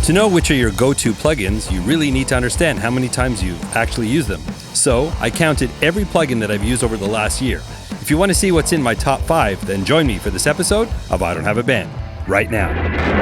To know which are your go-to plugins, you really need to understand how many times you actually use them. So I counted every plugin that I've used over the last year. If you want to see what's in my top 5, then join me for this episode of I Don't Have a Band right now.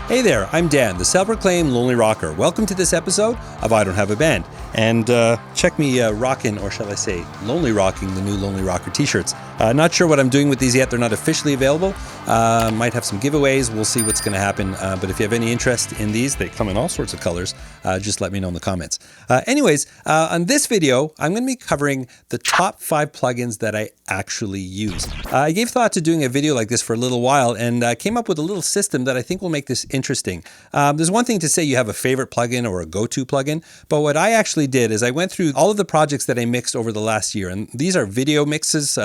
Hey there, I'm Dan, the self-proclaimed Lonely Rocker. Welcome to this episode of I Don't Have a Band. And check me rocking, or shall I say, lonely rocking the new Lonely Rocker t-shirts. Not sure what I'm doing with these yet. They're not officially available. Might have some giveaways. We'll see what's going to happen. But if you have any interest in these, they come in all sorts of colors. Just let me know in the comments. Anyways, on this video, I'm going to be covering the top 5 plugins that I actually use. I gave thought to doing a video like this for a little while and came up with a little system that I think will make this interesting. There's one thing to say you have a favorite plugin or a go-to plugin, but what I actually did is I went through all of the projects that I mixed over the last year, and these are video mixes.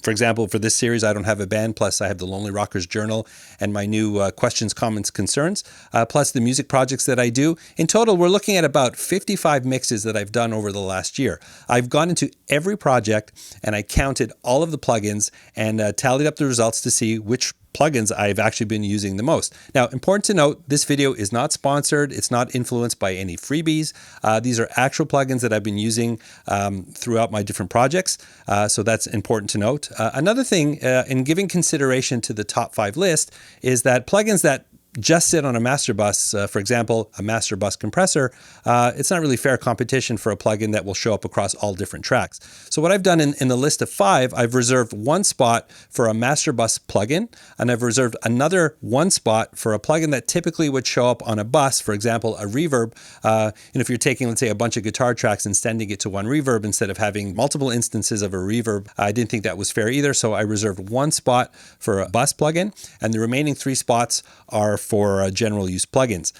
For example, for this series, I Don't Have a Band, plus I have the Lonely Rockers Journal and my new questions, comments, concerns, plus the music projects that I do. In total, we're looking at about 55 mixes that I've done over the last year. I've gone into every project and I counted all of the plugins and tallied up the results to see which plugins I've actually been using the most. Now, important to note, this video is not sponsored. It's not influenced by any freebies. These are actual plugins that I've been using throughout my different projects. So that's important to note. Another thing in giving consideration to the top 5 list is that plugins that just sit on a master bus, for example, a master bus compressor, it's not really fair competition for a plugin that will show up across all different tracks. So what I've done in the list of 5, I've reserved one spot for a master bus plugin, and I've reserved another one spot for a plugin that typically would show up on a bus, for example, a reverb. If you're taking, let's say, a bunch of guitar tracks and sending it to one reverb instead of having multiple instances of a reverb, I didn't think that was fair either, so I reserved one spot for a bus plugin, and the remaining 3 spots are for general use plugins.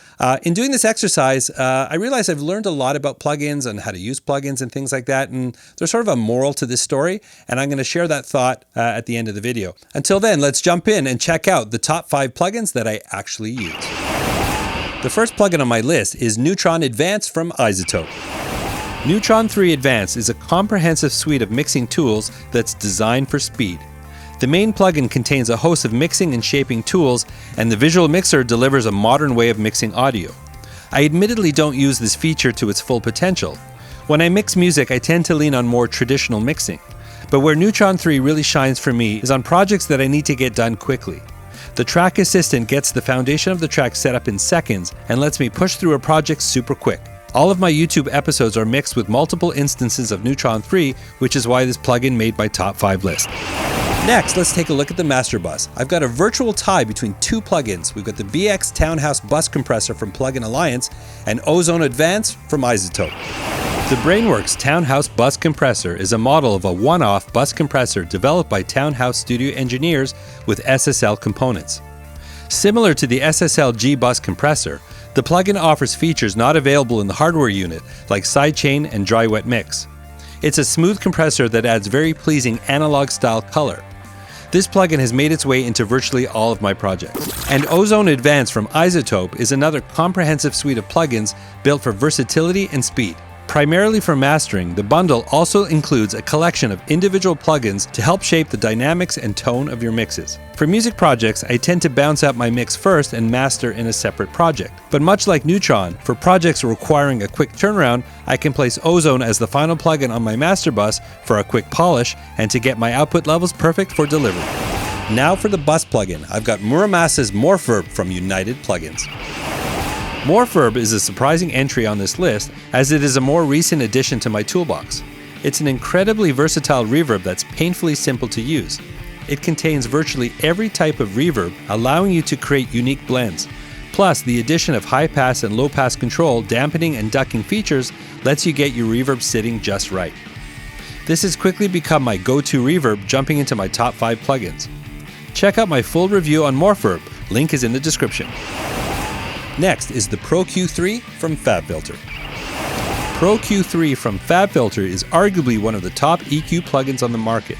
In doing this exercise, I realized I've learned a lot about plugins and how to use plugins and things like that, and there's sort of a moral to this story, and I'm going to share that thought at the end of the video. Until then, let's jump in and check out the top 5 plugins that I actually use. The first plugin on my list is Neutron Advance from iZotope. Neutron 3 Advance is a comprehensive suite of mixing tools that's designed for speed. The main plugin contains a host of mixing and shaping tools, and the visual mixer delivers a modern way of mixing audio. I admittedly don't use this feature to its full potential. When I mix music, I tend to lean on more traditional mixing. But where Neutron 3 really shines for me is on projects that I need to get done quickly. The track assistant gets the foundation of the track set up in seconds and lets me push through a project super quick. All of my YouTube episodes are mixed with multiple instances of Neutron 3, which is why this plugin made my top 5 list. Next, let's take a look at the master bus. I've got a virtual tie between 2 plugins. We've got the BX Townhouse Bus Compressor from Plugin Alliance and Ozone Advance from iZotope. The Brainworks Townhouse Bus Compressor is a model of a one-off bus compressor developed by Townhouse studio engineers with SSL components. Similar to the SSL G bus compressor, the plugin offers features not available in the hardware unit, like sidechain and dry wet mix. It's a smooth compressor that adds very pleasing analog-style color. This plugin has made its way into virtually all of my projects. And Ozone Advance from iZotope is another comprehensive suite of plugins built for versatility and speed. Primarily for mastering, the bundle also includes a collection of individual plugins to help shape the dynamics and tone of your mixes. For music projects, I tend to bounce out my mix first and master in a separate project. But much like Neutron, for projects requiring a quick turnaround, I can place Ozone as the final plugin on my master bus for a quick polish and to get my output levels perfect for delivery. Now for the bus plugin, I've got Muramasa's Ferb from United Plugins. Ferb is a surprising entry on this list, as it is a more recent addition to my toolbox. It's an incredibly versatile reverb that's painfully simple to use. It contains virtually every type of reverb, allowing you to create unique blends. Plus, the addition of high-pass and low-pass control, dampening and ducking features lets you get your reverb sitting just right. This has quickly become my go-to reverb, jumping into my top 5 plugins. Check out my full review on Ferb, link is in the description. Next is the Pro Q3 from Fabfilter. Pro Q3 from Fabfilter is arguably one of the top EQ plugins on the market.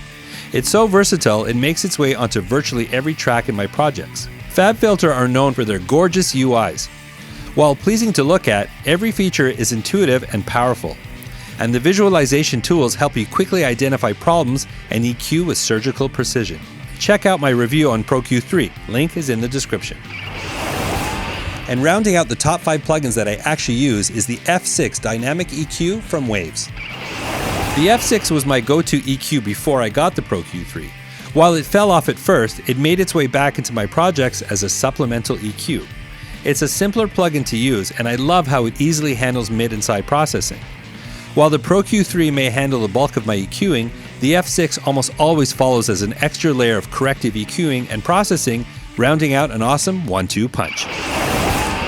It's so versatile it makes its way onto virtually every track in my projects. Fabfilter are known for their gorgeous UIs. While pleasing to look at, every feature is intuitive and powerful. And the visualization tools help you quickly identify problems and EQ with surgical precision. Check out my review on Pro Q3, link is in the description. And rounding out the top 5 plugins that I actually use is the F6 Dynamic EQ from Waves. The F6 was my go-to EQ before I got the Pro Q3. While it fell off at first, it made its way back into my projects as a supplemental EQ. It's a simpler plugin to use, and I love how it easily handles mid and side processing. While the Pro Q3 may handle the bulk of my EQing, the F6 almost always follows as an extra layer of corrective EQing and processing, rounding out an awesome 1-2 punch.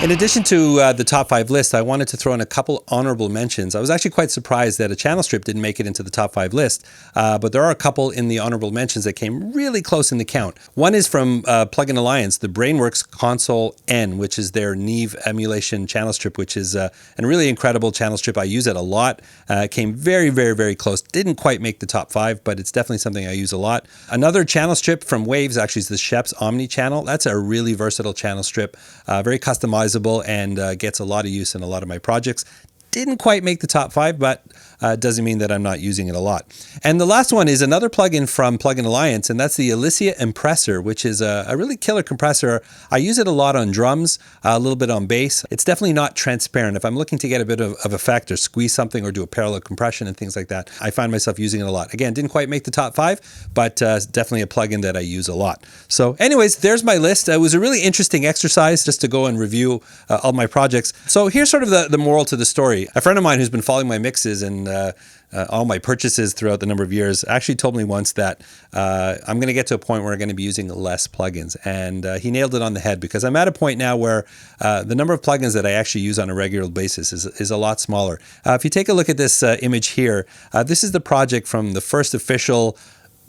In addition to the top 5 list, I wanted to throw in a couple honorable mentions. I was actually quite surprised that a channel strip didn't make it into the top 5 list, but there are a couple in the honorable mentions that came really close in the count. One is from Plugin Alliance, the Brainworks Console N, which is their Neve emulation channel strip, which is a really incredible channel strip. I use it a lot. It came very, very, very close. Didn't quite make the top 5, but it's definitely something I use a lot. Another channel strip from Waves actually is the Sheps Omni channel. That's a really versatile channel strip, very customizable, and gets a lot of use in a lot of my projects. Didn't quite make the top 5, but doesn't mean that I'm not using it a lot. And the last one is another plugin from Plugin Alliance, and that's the Alicia Impressor, which is a really killer compressor. I use it a lot on drums, a little bit on bass. It's definitely not transparent. If I'm looking to get a bit of effect or squeeze something or do a parallel compression and things like that, I find myself using it a lot. Again, didn't quite make the top 5, but definitely a plugin that I use a lot. So anyways, there's my list. It was a really interesting exercise just to go and review all my projects. So here's sort of the moral to the story. A friend of mine who's been following my mixes and all my purchases throughout the number of years actually told me once that I'm going to get to a point where I'm going to be using less plugins. And he nailed it on the head, because I'm at a point now where the number of plugins that I actually use on a regular basis is a lot smaller. If you take a look at this image here, this is the project from the first official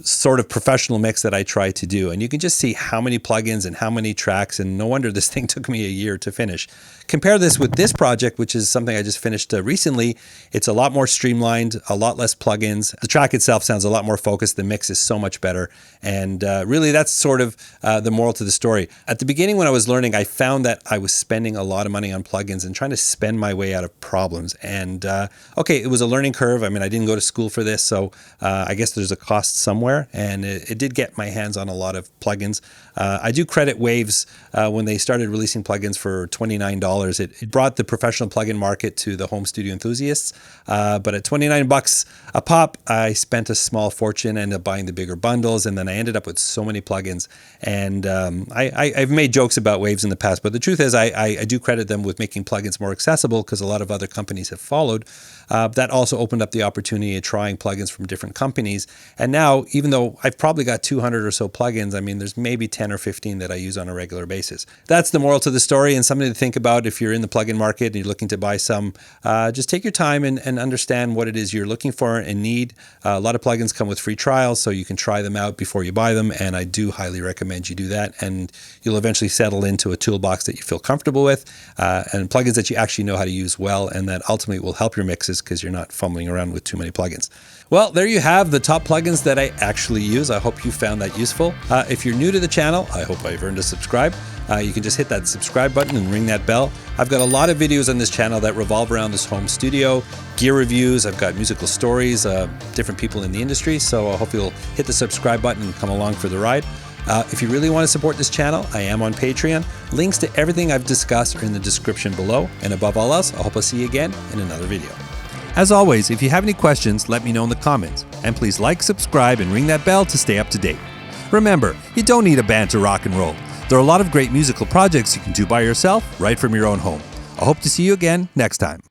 sort of professional mix that I try to do. And you can just see how many plugins and how many tracks, and no wonder this thing took me a year to finish. Compare this with this project, which is something I just finished recently. It's a lot more streamlined, a lot less plugins. The track itself sounds a lot more focused. The mix is so much better. And really, that's sort of the moral to the story. At the beginning, when I was learning, I found that I was spending a lot of money on plugins and trying to spend my way out of problems. And okay, it was a learning curve. I mean, I didn't go to school for this, so I guess there's a cost somewhere. And it did get my hands on a lot of plugins. I do credit Waves when they started releasing plugins for $29. It brought the professional plugin market to the home studio enthusiasts. But at $29 a pop, I spent a small fortune, ended up buying the bigger bundles, and then I ended up with so many plugins. And I've made jokes about Waves in the past, but the truth is I do credit them with making plugins more accessible, because a lot of other companies have followed. That also opened up the opportunity of trying plugins from different companies. And now, even though I've probably got 200 or so plugins, I mean, there's maybe 10 or 15 that I use on a regular basis. That's the moral to the story, and something to think about if you're in the plugin market and you're looking to buy some. Just take your time and understand what it is you're looking for and need. A lot of plugins come with free trials, so you can try them out before you buy them, and I do highly recommend you do that, and you'll eventually settle into a toolbox that you feel comfortable with, and plugins that you actually know how to use well, and that ultimately will help your mixes because you're not fumbling around with too many plugins. Well, there you have the top plugins that I actually use. I hope you found that useful. If you're new to the channel, I hope I've earned a subscribe. You can just hit that subscribe button and ring that bell. I've got a lot of videos on this channel that revolve around this home studio, gear reviews. I've got musical stories, different people in the industry. So I hope you'll hit the subscribe button and come along for the ride. If you really want to support this channel, I am on Patreon. Links to everything I've discussed are in the description below. And above all else, I hope I'll see you again in another video. As always, if you have any questions, let me know in the comments. And please like, subscribe, and ring that bell to stay up to date. Remember, you don't need a band to rock and roll. There are a lot of great musical projects you can do by yourself, right from your own home. I hope to see you again next time.